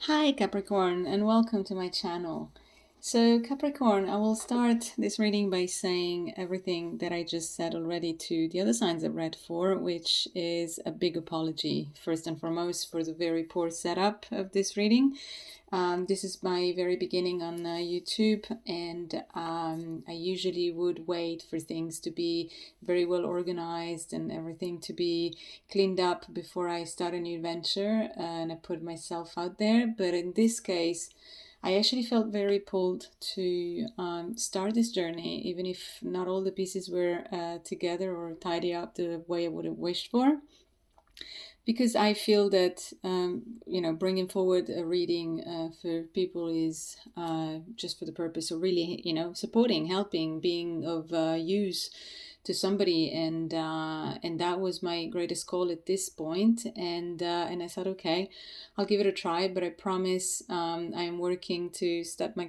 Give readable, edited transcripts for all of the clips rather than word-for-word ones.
Hi Capricorn, and welcome to my channel. So Capricorn, I will start this reading by saying everything that I just said already to the other signs I've read for, which is a big apology first and foremost for the very poor setup of this reading. This is my very beginning on YouTube, and I usually would wait for things to be very well organized and everything to be cleaned up before I start a new venture, and I put myself out there. But in this case, I actually felt very pulled to start this journey, even if not all the pieces were together or tidy up the way I would have wished for, because I feel that bringing forward a reading for people is just for the purpose of really supporting, helping, being of use to somebody, and that was my greatest call at this point. And I thought, okay, I'll give it a try, but I promise I'm working to step my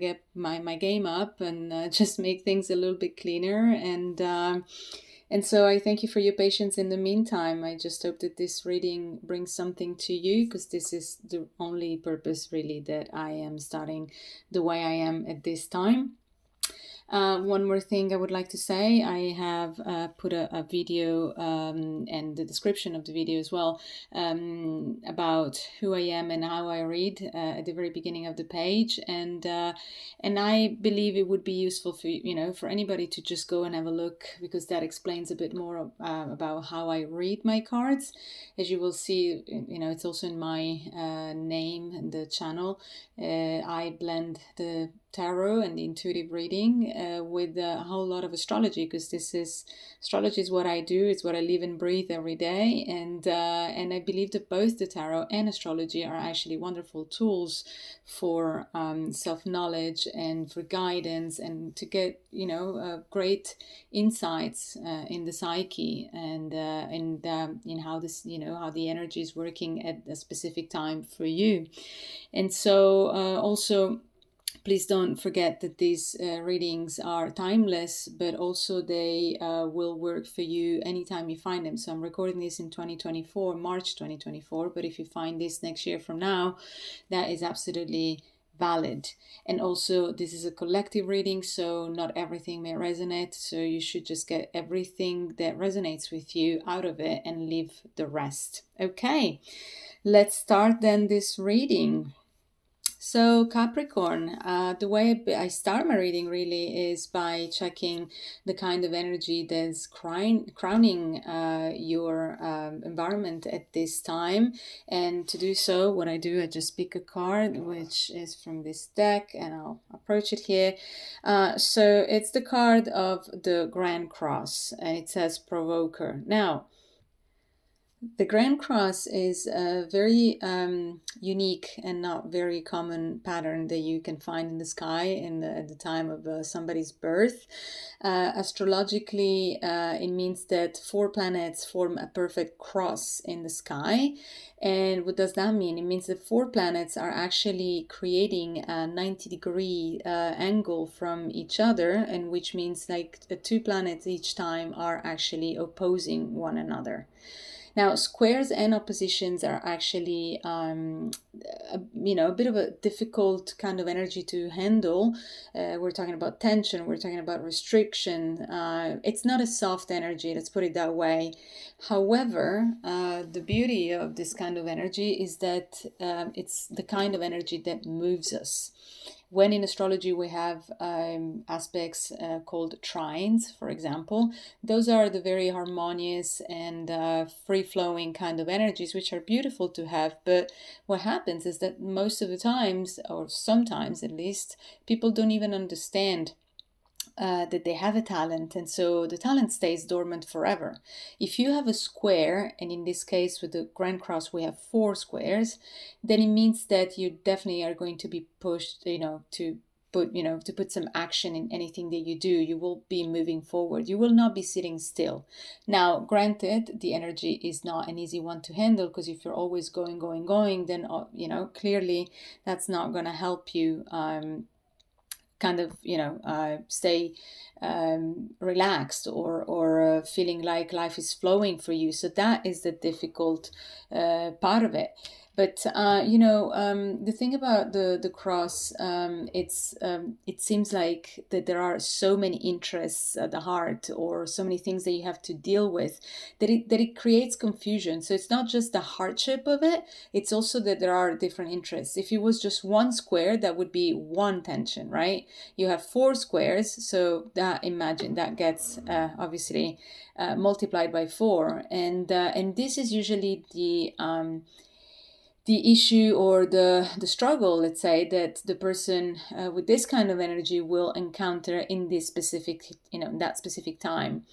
game up and just make things a little bit cleaner. And so I thank you for your patience in the meantime. I just hope that this reading brings something to you, because this is the only purpose really that I am starting the way I am at this time. One more thing I would like to say, I have put a video and the description of the video as well about who I am and how I read at the very beginning of the page, and I believe it would be useful for anybody to just go and have a look, because that explains a bit more about how I read my cards. As you will see, it's also in my name and the channel. I blend the tarot and the intuitive reading with a whole lot of astrology, because astrology is what I do, it's what I live and breathe every day, and I believe that both the tarot and astrology are actually wonderful tools for self-knowledge and for guidance, and to get great insights in the psyche, and in how this how the energy is working at a specific time for you. And so also, please don't forget that these readings are timeless, but also they will work for you anytime you find them. So I'm recording this in 2024, March 2024, but if you find this next year from now, that is absolutely valid. And also, this is a collective reading, so not everything may resonate. So you should just get everything that resonates with you out of it and leave the rest. Okay, let's start then this reading. So Capricorn, the way I start my reading really is by checking the kind of energy that's crowning your environment at this time. And to do so, what I do, I just pick a card, which is from this deck, and I'll approach it here. So it's the card of the Grand Cross, and it says Provoker. Now, the Grand Cross is a very unique and not very common pattern that you can find in the sky at the time of somebody's birth. Astrologically, it means that 4 planets form a perfect cross in the sky. And what does that mean? It means that 4 planets are actually creating a 90-degree angle from each other, and which means like 2 planets each time are actually opposing one another. Now, squares and oppositions are actually, a bit of a difficult kind of energy to handle. We're talking about tension, we're talking about restriction. It's not a soft energy, let's put it that way. However, the beauty of this kind of energy is that it's the kind of energy that moves us. When in astrology we have aspects called trines, for example, those are the very harmonious and free-flowing kind of energies, which are beautiful to have. But what happens is that most of the times, or sometimes at least, people don't even understand that they have a talent, and so the talent stays dormant forever. If you have a square, and in this case with the Grand Cross we have 4 squares, then it means that you definitely are going to be pushed, to put some action in anything that you do. You will be moving forward. You will not be sitting still. Now, granted, the energy is not an easy one to handle, because if you're always going, then clearly that's not going to help you stay relaxed or feeling like life is flowing for you. So that is the difficult part of it. But the thing about the cross, it seems like that there are so many interests at the heart, or so many things that you have to deal with, that it creates confusion. So it's not just the hardship of it; it's also that there are different interests. If it was just one square, that would be one tension, right? You have four squares, so that, imagine that gets obviously multiplied by four, and this is usually the issue, or the struggle, let's say, that the person with this kind of energy will encounter in this specific, that specific time.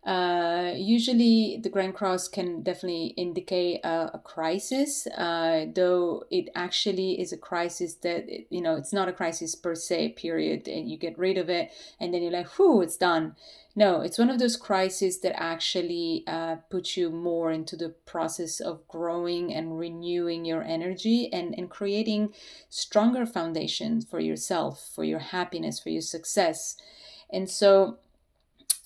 Usually the Grand Cross can definitely indicate a crisis, though it actually is a crisis that, it's not a crisis per se, period, and you get rid of it and then you're like, whew, it's done. No, it's one of those crises that actually put you more into the process of growing and renewing your energy, and creating stronger foundations for yourself, for your happiness, for your success. And so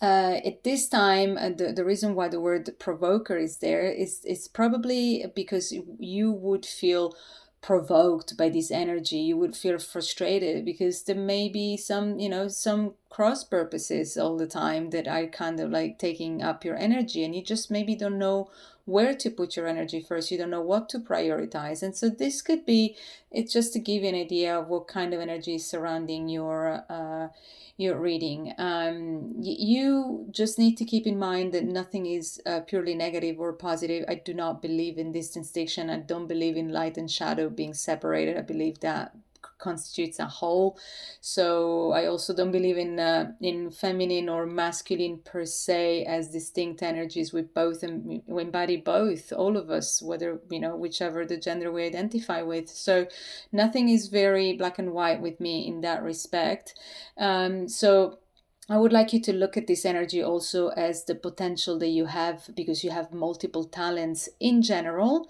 at this time, the reason why the word provoker is there is probably because you would feel provoked by this energy. You would feel frustrated because there may be some cross purposes all the time that are kind of like taking up your energy, and you just maybe don't know where to put your energy first. You don't know what to prioritize. And so this could be, it's just to give you an idea of what kind of energy is surrounding your reading. You just need to keep in mind that nothing is purely negative or positive. I do not believe in this distinction. I don't believe in light and shadow being separated. I believe that constitutes a whole. So I also don't believe in feminine or masculine per se as distinct energies. We both we embody both, all of us, whether whichever the gender we identify with. So nothing is very black and white with me in that respect. So I would like you to look at this energy also as the potential that you have, because you have multiple talents in general,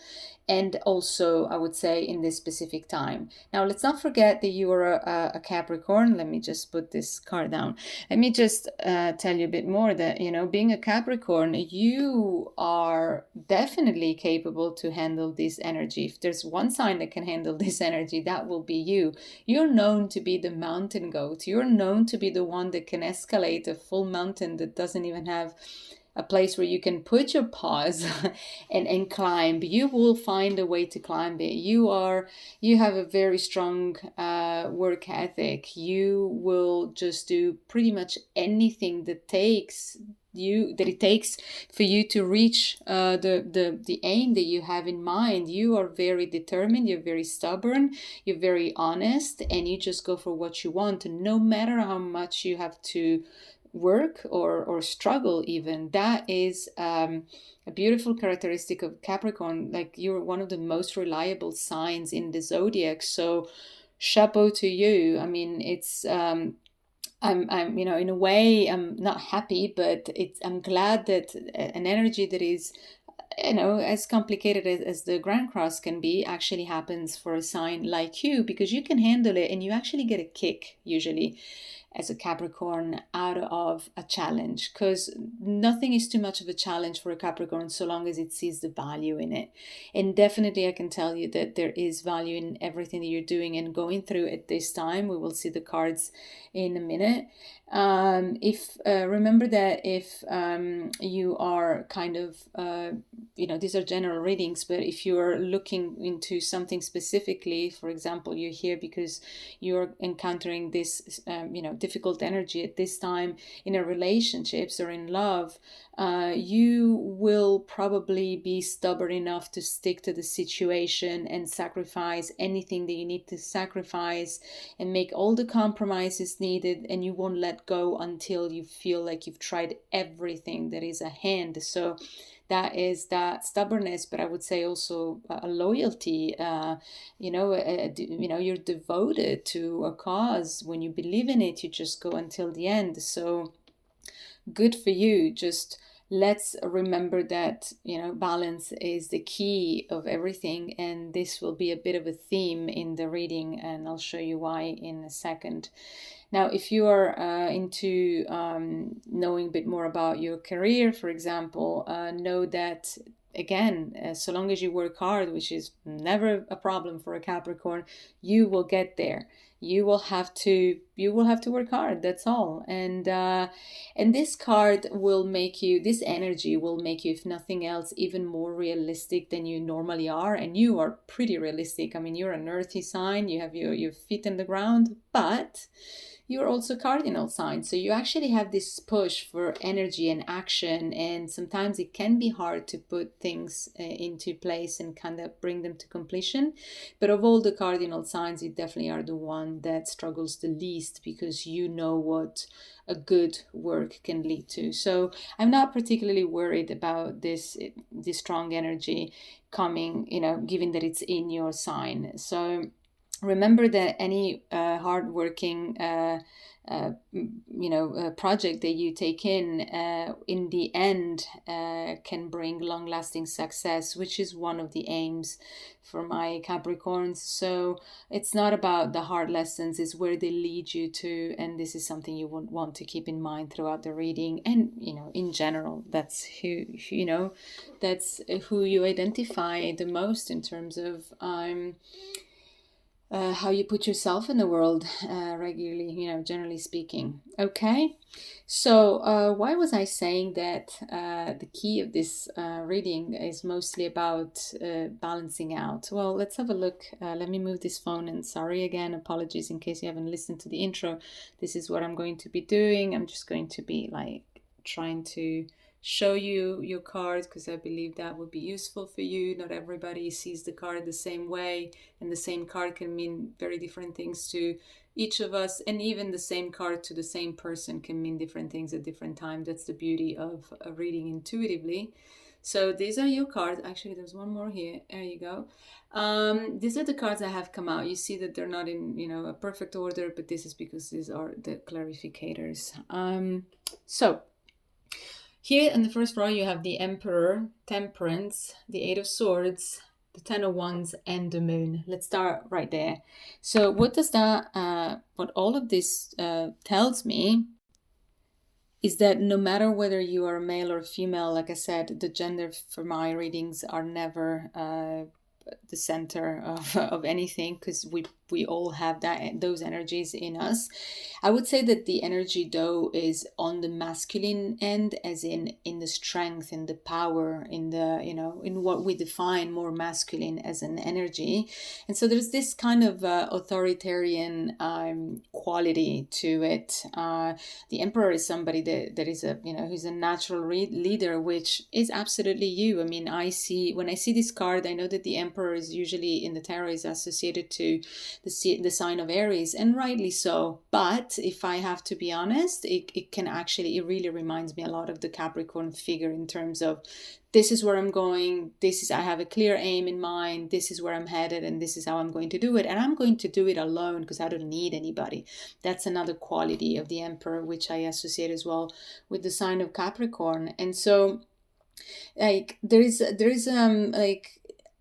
and also I would say in this specific time. Now, let's not forget that you are a Capricorn. Let me just put this card down. Let me just tell you a bit more that, being a Capricorn, you are definitely capable to handle this energy. If there's one sign that can handle this energy, that will be you. You're known to be the mountain goat. You're known to be the one that can escalate a full mountain that doesn't even have a place where you can put your paws and climb. You will find a way to climb it. You have a very strong work ethic. You will just do pretty much anything that it takes for you to reach the aim that you have in mind. You are very determined, you're very stubborn, you're very honest, and you just go for what you want, no matter how much you have to work or struggle even. That is a beautiful characteristic of Capricorn. Like, you're one of the most reliable signs in the zodiac, so chapeau to you. I mean, it's I'm in a way I'm not happy, but I'm glad that an energy that is as complicated as the Grand Cross can be actually happens for a sign like you, because you can handle it and you actually get a kick usually as a Capricorn out of a challenge, because nothing is too much of a challenge for a Capricorn so long as it sees the value in it. And definitely I can tell you that there is value in everything that you're doing and going through at this time. We will see the cards in a minute. If remember that if you are kind of these are general readings, but if you are looking into something specifically, for example, you're here because you're encountering this difficult energy at this time in a relationships or in love, you will probably be stubborn enough to stick to the situation and sacrifice anything that you need to sacrifice and make all the compromises needed, and you won't let go until you feel like you've tried everything that is at hand. So that is that stubbornness, but I would say also a loyalty. You're devoted to a cause. When you believe in it, you just go until the end. So good for you. Just let's remember that balance is the key of everything, and this will be a bit of a theme in the reading, and I'll show you why in a second. Now, if you are into knowing a bit more about your career, for example, know that again, so long as you work hard, which is never a problem for a Capricorn, you will get there. You will have to work hard. That's all. And this card will make you, this energy will make you, if nothing else, even more realistic than you normally are. And you are pretty realistic. I mean, you're an earthy sign. You have your feet in the ground, but you're also cardinal sign, so you actually have this push for energy and action, and sometimes it can be hard to put things into place and kind of bring them to completion. But of all the cardinal signs, you definitely are the one that struggles the least, because you know what a good work can lead to. So I'm not particularly worried about this strong energy coming, given that it's in your sign. So remember that any hardworking project that you take in the end can bring long-lasting success, which is one of the aims for my Capricorns. So it's not about the hard lessons, it's where they lead you to, and this is something you would want to keep in mind throughout the reading. And in general, that's who you identify the most in terms of how you put yourself in the world regularly, generally speaking. Okay, so why was I saying that the key of this reading is mostly about balancing out? Well, let's have a look. Let me move this phone, and sorry again, apologies in case you haven't listened to the intro. This is what I'm going to be doing. I'm just going to be trying to show you your cards, because I believe that would be useful for you. Not everybody sees the card the same way, and the same card can mean very different things to each of us, and even the same card to the same person can mean different things at different times. That's the beauty of reading intuitively. So these are your cards. Actually, there's one more here. There you go. These are the cards that have come out. You see that they're not in a perfect order, but this is because these are the clarificators. So here in the first row, you have the Emperor, Temperance, the Eight of Swords, the Ten of Wands, and the Moon. Let's start right there. So what does what all of this tells me is that no matter whether you are male or female, like I said, the gender for my readings are never the center of anything, because we all have those energies in us. I would say that the energy though is on the masculine end, as in the strength, in the power, in the in what we define more masculine as an energy. And so there's this kind of authoritarian quality to it. The Emperor is somebody that is who's a natural leader, which is absolutely you. I mean, when I see this card, I know that the Emperor is usually in the tarot is associated to the sign of Aries, and rightly so. But if I have to be honest, it really reminds me a lot of the Capricorn figure, in terms of, this is where I'm going, I have a clear aim in mind, this is where I'm headed, and this is how I'm going to do it. And I'm going to do it alone, because I don't need anybody. That's another quality of the Emperor, which I associate as well with the sign of Capricorn. And so there is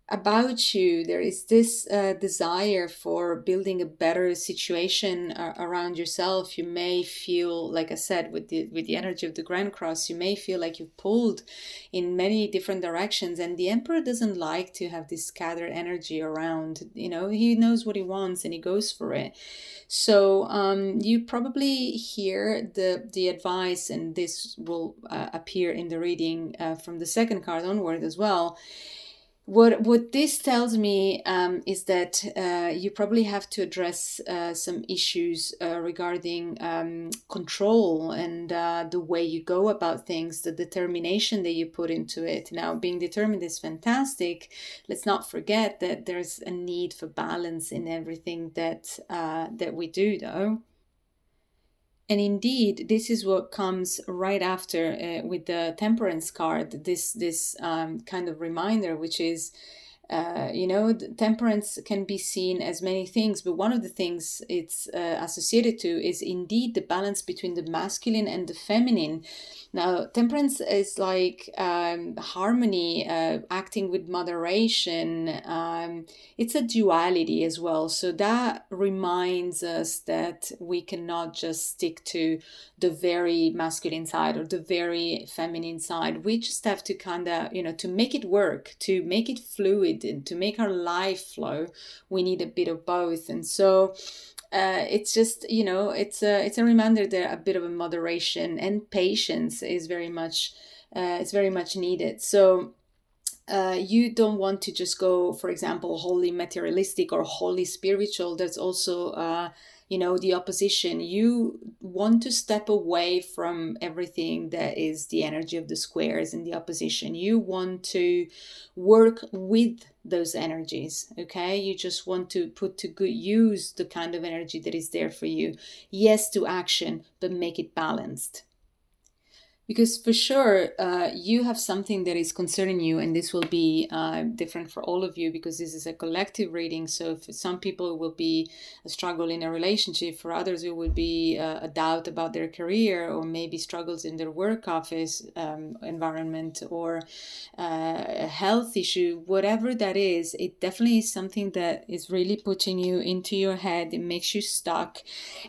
about you, there is this desire for building a better situation around yourself. You may feel, like I said, with the energy of the Grand Cross, you may feel like you've pulled in many different directions, and the Emperor doesn't like to have this scattered energy around. He knows what he wants and he goes for it. So you probably hear the advice, and this will appear in the reading from the second card onward as well. What this tells me is that you probably have to address some issues regarding control, and the way you go about things, the determination that you put into it. Now, being determined is fantastic. Let's not forget that there's a need for balance in everything that we do, though. And indeed, this is what comes right after with the Temperance card, this kind of reminder, which is Temperance can be seen as many things, but one of the things it's associated to is indeed the balance between the masculine and the feminine. Now, temperance is like harmony, acting with moderation. It's a duality as well. So that reminds us that we cannot just stick to the very masculine side or the very feminine side. We just have to kind of, to make it work, to make it fluid, and to make our life flow, we need a bit of both. And so it's just, it's a reminder that a bit of a moderation and patience is very much it's very much needed. So you don't want to just go, for example, wholly materialistic or wholly spiritual. That's also the opposition. You want to step away from everything that is the energy of the squares and the opposition. You want to work with those energies. Okay, you just want to put to good use the kind of energy that is there for you. Yes to action, but make it balanced. Because for sure, you have something that is concerning you, and this will be different for all of you because this is a collective reading. So for some people, it will be a struggle in a relationship. For others, it will be a doubt about their career, or maybe struggles in their work office environment, or a health issue. Whatever that is, it definitely is something that is really putting you into your head. It makes you stuck.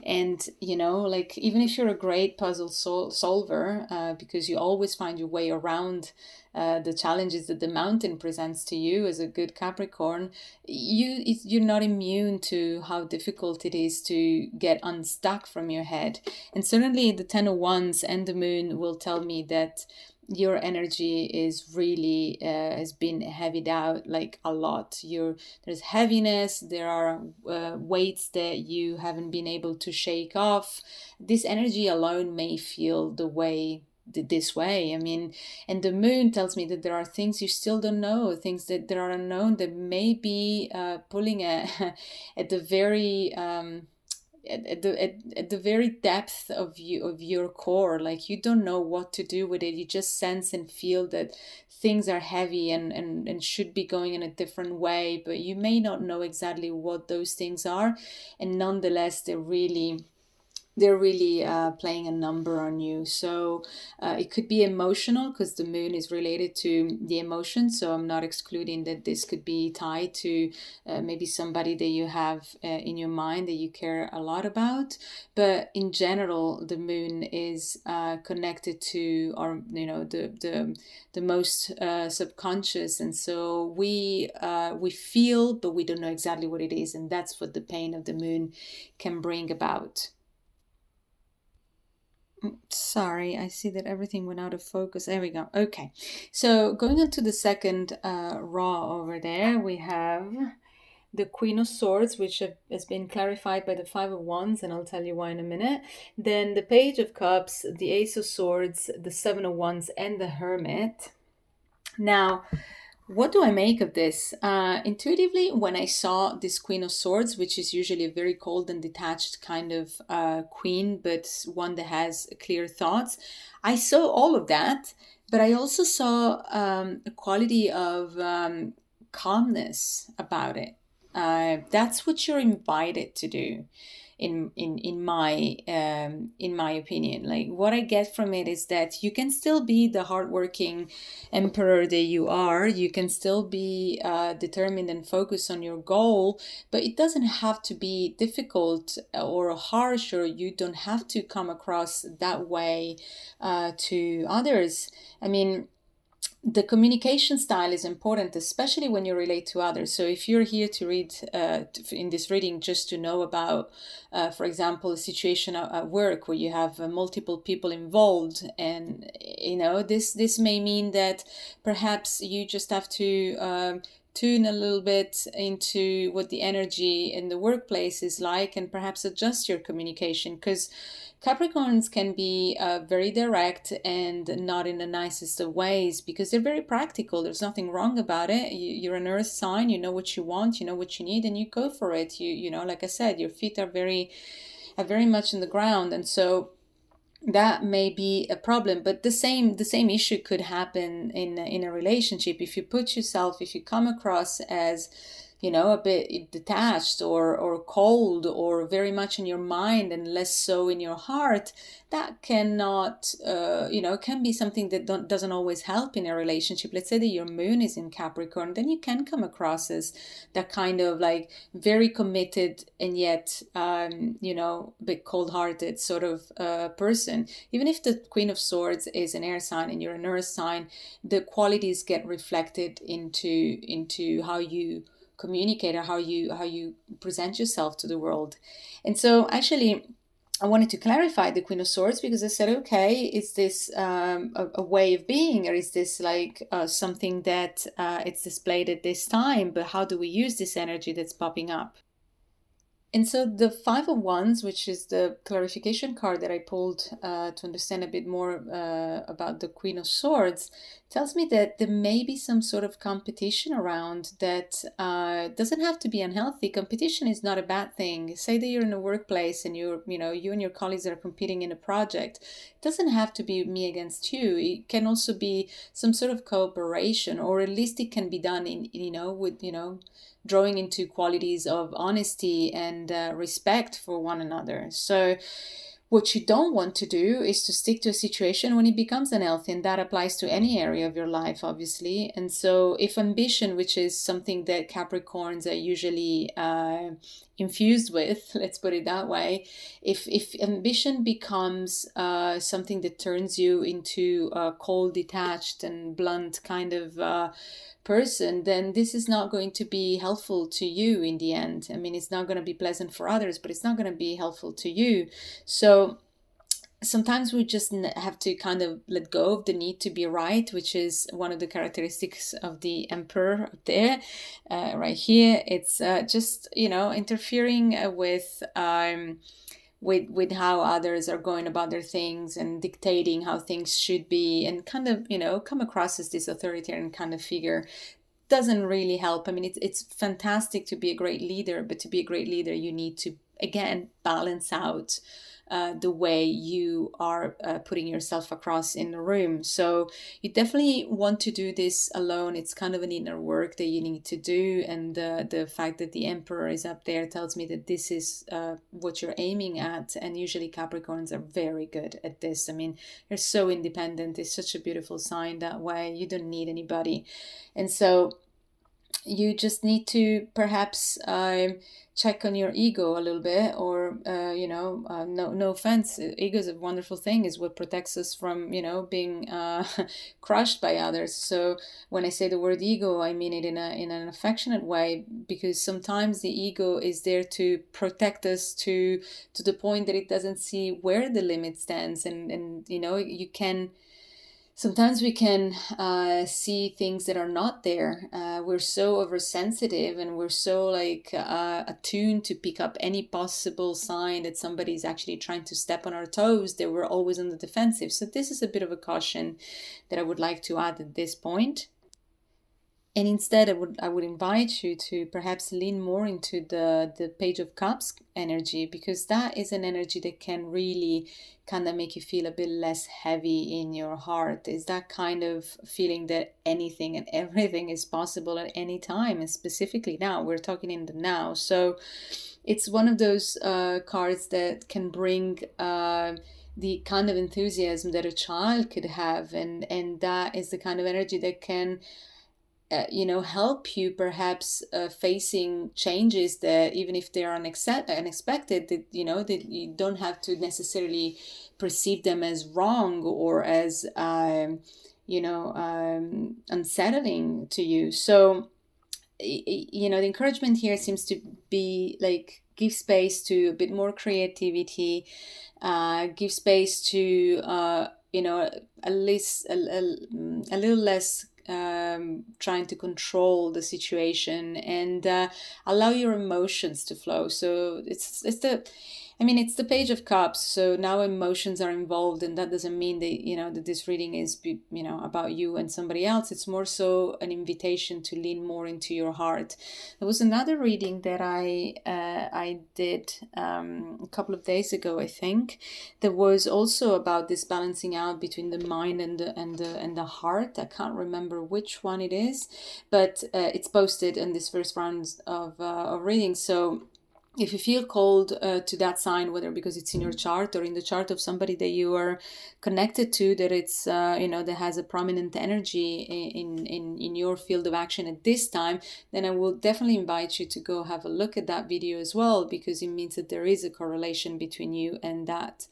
And, like, even if you're a great puzzle solver, because you always find your way around the challenges that the mountain presents to you as a good Capricorn, you're not immune to how difficult it is to get unstuck from your head. And certainly the Ten of Wands and the Moon will tell me that your energy is really has been heavied out like a lot. There's heaviness, there are weights that you haven't been able to shake off. This energy alone may feel this way. I mean, and the Moon tells me that there are things you still don't know, things that there are unknown, that may be pulling at at the very at the very depth of your core. Like, you don't know what to do with it. You just sense and feel that things are heavy and should be going in a different way, but you may not know exactly what those things are. And nonetheless, they're really playing a number on you. So it could be emotional, because the Moon is related to the emotions. So I'm not excluding that this could be tied to maybe somebody that you have in your mind that you care a lot about. But in general, the Moon is connected to the most subconscious. And so we feel, but we don't know exactly what it is. And that's what the pain of the Moon can bring about. Sorry, I see that everything went out of focus. There we go. Okay, so going on to the second raw over there, we have the Queen of Swords, which has been clarified by the Five of Wands, and I'll tell you why in a minute. Then the Page of Cups, the Ace of Swords, the Seven of Wands, and the Hermit. Now, what do I make of this? Intuitively, when I saw this Queen of Swords, which is usually a very cold and detached kind of queen, but one that has clear thoughts, I saw all of that, but I also saw a quality of calmness about it. That's what you're invited to do. In my opinion, like, what I get from it is that you can still be the hardworking emperor that you are. You can still be determined and focused on your goal, but it doesn't have to be difficult or harsh, or you don't have to come across that way to others. I mean, the communication style is important, especially when you relate to others. So if you're here to read in this reading just to know about, for example, a situation at work where you have multiple people involved, and this may mean that perhaps you just have to tune a little bit into what the energy in the workplace is like, and perhaps adjust your communication, because Capricorns can be very direct and not in the nicest of ways, because they're very practical. There's nothing wrong about it. You're an earth sign, you know what you want, you know what you need, and you go for it. Like I said, your feet are very much in the ground. And so that may be a problem. But the same issue could happen in a relationship. If you put yourself, if you come across as, a bit detached or cold or very much in your mind and less so in your heart, that cannot, can be something that doesn't always help in a relationship. Let's say that your moon is in Capricorn, then you can come across as that kind of like very committed and yet, a bit cold-hearted sort of person. Even if the Queen of Swords is an air sign and you're an earth sign, the qualities get reflected into how you communicate or how you present yourself to the world. And so actually I wanted to clarify the Queen of Swords, because I said, okay, is this a way of being, or is this like something that it's displayed at this time, but how do we use this energy that's popping up? And so the Five of Wands, which is the clarification card that I pulled to understand a bit more about the Queen of Swords, tells me that there may be some sort of competition around that doesn't have to be unhealthy. Competition is not a bad thing. Say that you're in a workplace and you and your colleagues are competing in a project. It doesn't have to be me against you. It can also be some sort of cooperation, or at least it can be done with drawing into qualities of honesty and respect for one another. So what you don't want to do is to stick to a situation when it becomes unhealthy, and that applies to any area of your life, obviously. And so if ambition, which is something that Capricorns are usually infused with, let's put it that way, if ambition becomes something that turns you into a cold, detached, and blunt kind of person, then this is not going to be helpful to you in the end. I mean, it's not going to be pleasant for others, but it's not going to be helpful to you. So sometimes we just have to kind of let go of the need to be right, which is one of the characteristics of the emperor up there, right here. It's just, interfering with how others are going about their things and dictating how things should be, and kind of, come across as this authoritarian kind of figure doesn't really help. I mean, it's fantastic to be a great leader, but to be a great leader, you need to, again, balance out the way you are putting yourself across in the room. So you definitely want to do this alone. It's kind of an inner work that you need to do. And the fact that the Emperor is up there tells me that this is what you're aiming at. And usually Capricorns are very good at this. I mean, they're so independent. It's such a beautiful sign that way. You don't need anybody. And so you just need to perhaps check on your ego a little bit, or no offense, ego is a wonderful thing, is what protects us from being crushed by others. So when I say the word ego, I mean it in an affectionate way, because sometimes the ego is there to protect us to the point that it doesn't see where the limit stands. And you can sometimes we can see things that are not there. We're so oversensitive, and we're so like attuned to pick up any possible sign that somebody's actually trying to step on our toes, that we're always on the defensive. So this is a bit of a caution that I would like to add at this point. And instead, I would invite you to perhaps lean more into the Page of Cups energy, because that is an energy that can really kind of make you feel a bit less heavy in your heart. Is that kind of feeling that anything and everything is possible at any time, and specifically now. We're talking in the now. So it's one of those cards that can bring the kind of enthusiasm that a child could have, and that is the kind of energy that can help you perhaps facing changes that, even if they are unexpected, that that you don't have to necessarily perceive them as wrong or as unsettling to you. So the encouragement here seems to be like, give space to a bit more creativity, give space to at least a little less trying to control the situation, and allow your emotions to flow. So I mean, it's the Page of Cups, so now emotions are involved, and that doesn't mean that, that this reading is, about you and somebody else. It's more so an invitation to lean more into your heart. There was another reading that I did a couple of days ago, I think, that was also about this balancing out between the mind and the heart. I can't remember which one it is, but it's posted in this first round of reading. So if you feel called to that sign, whether because it's in your chart or in the chart of somebody that you are connected to, that it's that has a prominent energy in your field of action at this time, then I will definitely invite you to go have a look at that video as well, because it means that there is a correlation between you and that,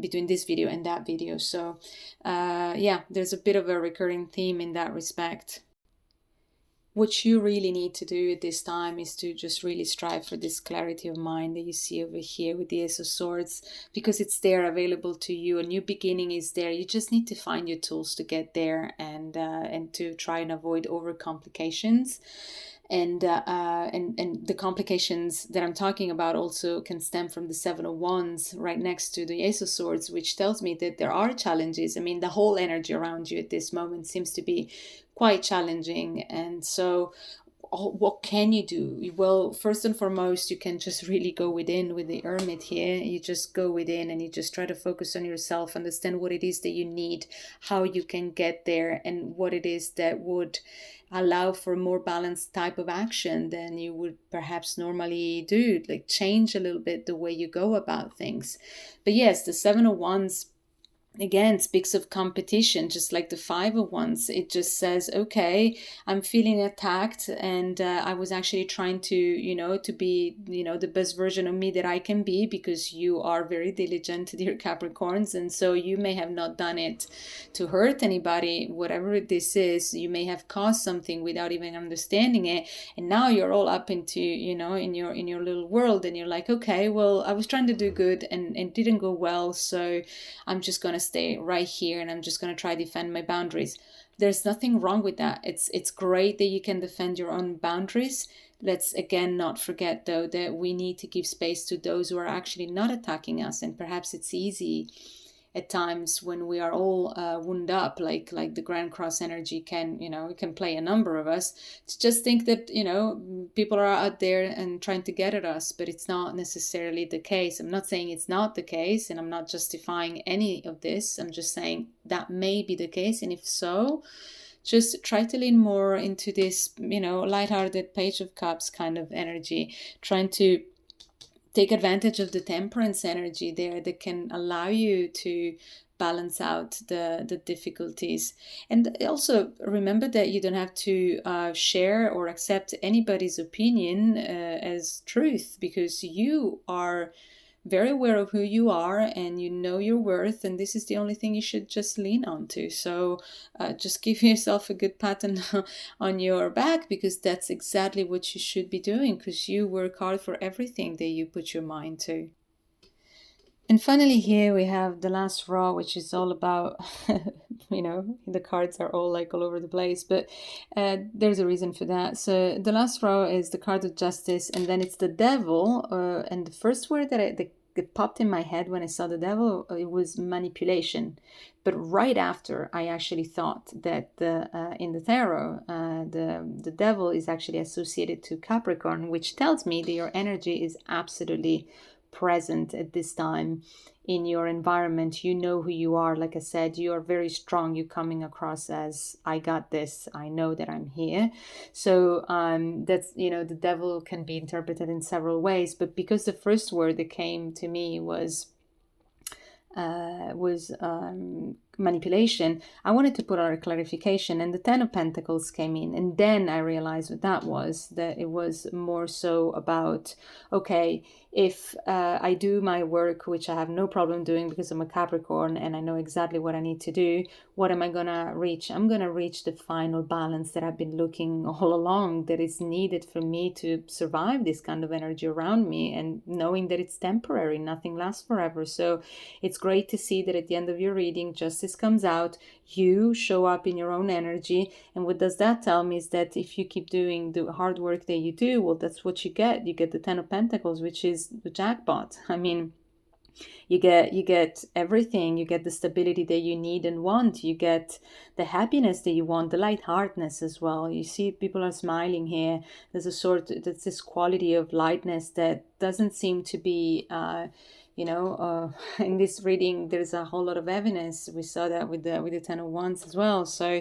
between this video and that video. So yeah, there's a bit of a recurring theme in that respect. What you really need to do at this time is to just really strive for this clarity of mind that you see over here with the Ace of Swords, because it's there available to you. A new beginning is there. You just need to find your tools to get there, and to try and avoid overcomplications. And the complications that I'm talking about also can stem from the Seven of Wands right next to the Ace of Swords, which tells me that there are challenges. I mean, the whole energy around you at this moment seems to be quite challenging. And so what can you do? Well, first and foremost, you can just really go within with the Hermit here. You just go within and you just try to focus on yourself, understand what it is that you need, how you can get there, and what it is that would allow for a more balanced type of action than you would perhaps normally do, like change a little bit the way you go about things. But yes, the Seven of Wands again speaks of competition, just like the Five of Wands. It just says, okay, I'm feeling attacked, and I was actually trying to be the best version of me that I can be, because you are very diligent, dear Capricorns, and so you may have not done it to hurt anybody. Whatever this is, you may have caused something without even understanding it, and now you're all up into in your little world, and you're like, okay, well, I was trying to do good and it didn't go well, so I'm just going to stay right here and I'm just going to try to defend my boundaries. There's nothing wrong with that. It's great that you can defend your own boundaries. Let's again not forget, though, that we need to give space to those who are actually not attacking us. And perhaps it's easy at times when we are all wound up, like the Grand Cross energy can, it can play a number of us, to just think that, people are out there and trying to get at us, but it's not necessarily the case. I'm not saying it's not the case, and I'm not justifying any of this. I'm just saying that may be the case, and if so, just try to lean more into this, lighthearted Page of Cups kind of energy, trying to take advantage of the Temperance energy there that can allow you to balance out the difficulties. And also remember that you don't have to share or accept anybody's opinion as truth, because you are very aware of who you are and you know your worth, and this is the only thing you should just lean on to. So just give yourself a good pat on your back, because that's exactly what you should be doing, because you work hard for everything that you put your mind to. And finally, here we have the last row, which is all about, the cards are all like all over the place, but there's a reason for that. So the last row is the card of Justice, and then it's the Devil. And the first word that popped in my head when I saw the Devil, it was manipulation. But right after, I actually thought that in the tarot, the Devil is actually associated to Capricorn, which tells me that your energy is absolutely present at this time in your environment. You know who you are. Like I said, you are very strong. You're coming across as, I got this, I know that I'm here. So that's, the Devil can be interpreted in several ways, but because the first word that came to me was manipulation, I wanted to put out a clarification, and the Ten of Pentacles came in, and then I realized what that was, that it was more so about, okay, if I do my work, which I have no problem doing because I'm a Capricorn and I know exactly what I need to do, what am I gonna reach? I'm gonna reach the final balance that I've been looking all along, that is needed for me to survive this kind of energy around me, and knowing that it's temporary, nothing lasts forever. So it's great to see that at the end of your reading, justice this comes out, you show up in your own energy. And what does that tell me is that if you keep doing the hard work that you do, well, that's what you get. You get the Ten of Pentacles, which is the jackpot. I mean, you get everything. You get the stability that you need and want. You get the happiness that you want, the lightheartedness as well. You see people are smiling here. There's this quality of lightness that doesn't seem to be in this reading. There's a whole lot of evidence. We saw that with the Ten of Wands as well. So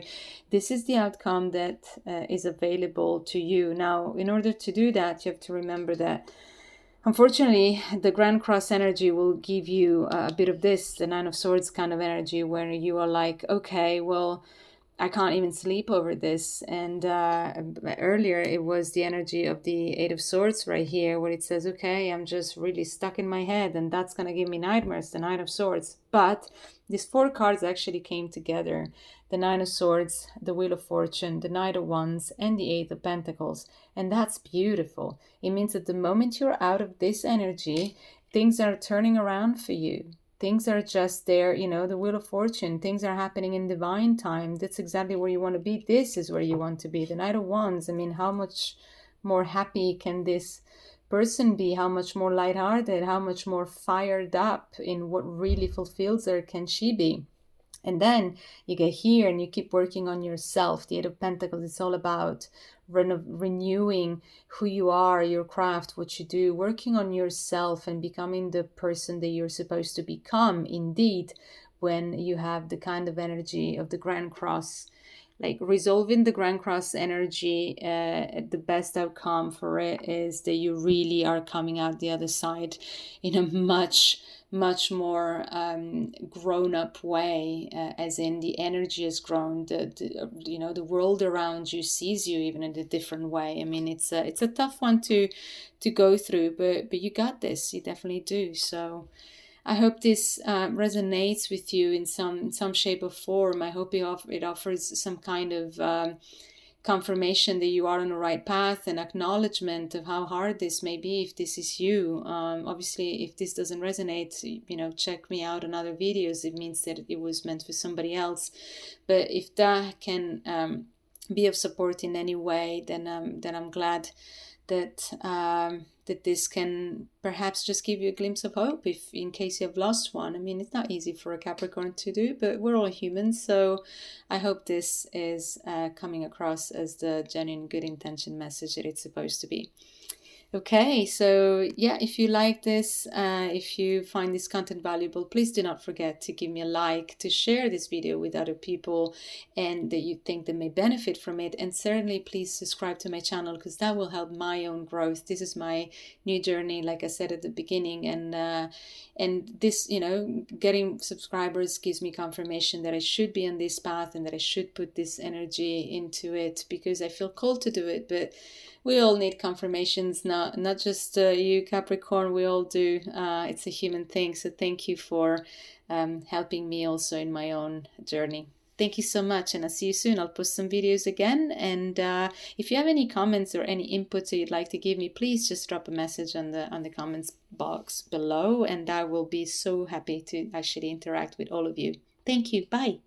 this is the outcome that is available to you. Now, in order to do that, you have to remember that unfortunately, the Grand Cross energy will give you a bit of this, the Nine of Swords kind of energy, where you are like, okay, well, I can't even sleep over this. And earlier it was the energy of the Eight of Swords right here, where it says, okay, I'm just really stuck in my head, and that's going to give me nightmares, the Knight of Swords. But these four cards actually came together. The Nine of Swords, the Wheel of Fortune, the Knight of Wands, and the Eight of Pentacles. And that's beautiful. It means that the moment you're out of this energy, things are turning around for you. Things are just there, the Wheel of Fortune. Things are happening in divine time. That's exactly where you want to be. This is where you want to be. The Knight of Wands, I mean, how much more happy can this person be? How much more lighthearted? How much more fired up in what really fulfills her can she be? And then you get here and you keep working on yourself. The Eight of Pentacles, it's all about renewing who you are, your craft, what you do, working on yourself and becoming the person that you're supposed to become indeed when you have the kind of energy of the Grand Cross. Like resolving the Grand Cross energy, the best outcome for it is that you really are coming out the other side in a much more grown up way, as in the energy has grown. The world around you sees you even in a different way. I mean, it's a tough one to go through, but you got this. You definitely do. So I hope this resonates with you in some shape or form. I hope it offers some kind of confirmation that you are on the right path, and acknowledgement of how hard this may be if this is you. Obviously, if this doesn't resonate, check me out on other videos. It means that it was meant for somebody else. But if that can be of support in any way, then I'm glad that this can perhaps just give you a glimpse of hope if in case you have lost one. I mean, it's not easy for a Capricorn to do, but we're all humans, so I hope this is coming across as the genuine good intention message that it's supposed to be. Okay, so yeah, if you like this, if you find this content valuable, please do not forget to give me a like, to share this video with other people and that you think they may benefit from it. And certainly please subscribe to my channel, because that will help my own growth. This is my new journey, like I said at the beginning, and this, getting subscribers gives me confirmation that I should be on this path and that I should put this energy into it, because I feel called to do it. But we all need confirmations, not just you, Capricorn. We all do. It's a human thing. So thank you for helping me also in my own journey. Thank you so much, and I'll see you soon. I'll post some videos again. And if you have any comments or any inputs that you'd like to give me, please just drop a message on the comments box below, and I will be so happy to actually interact with all of you. Thank you. Bye.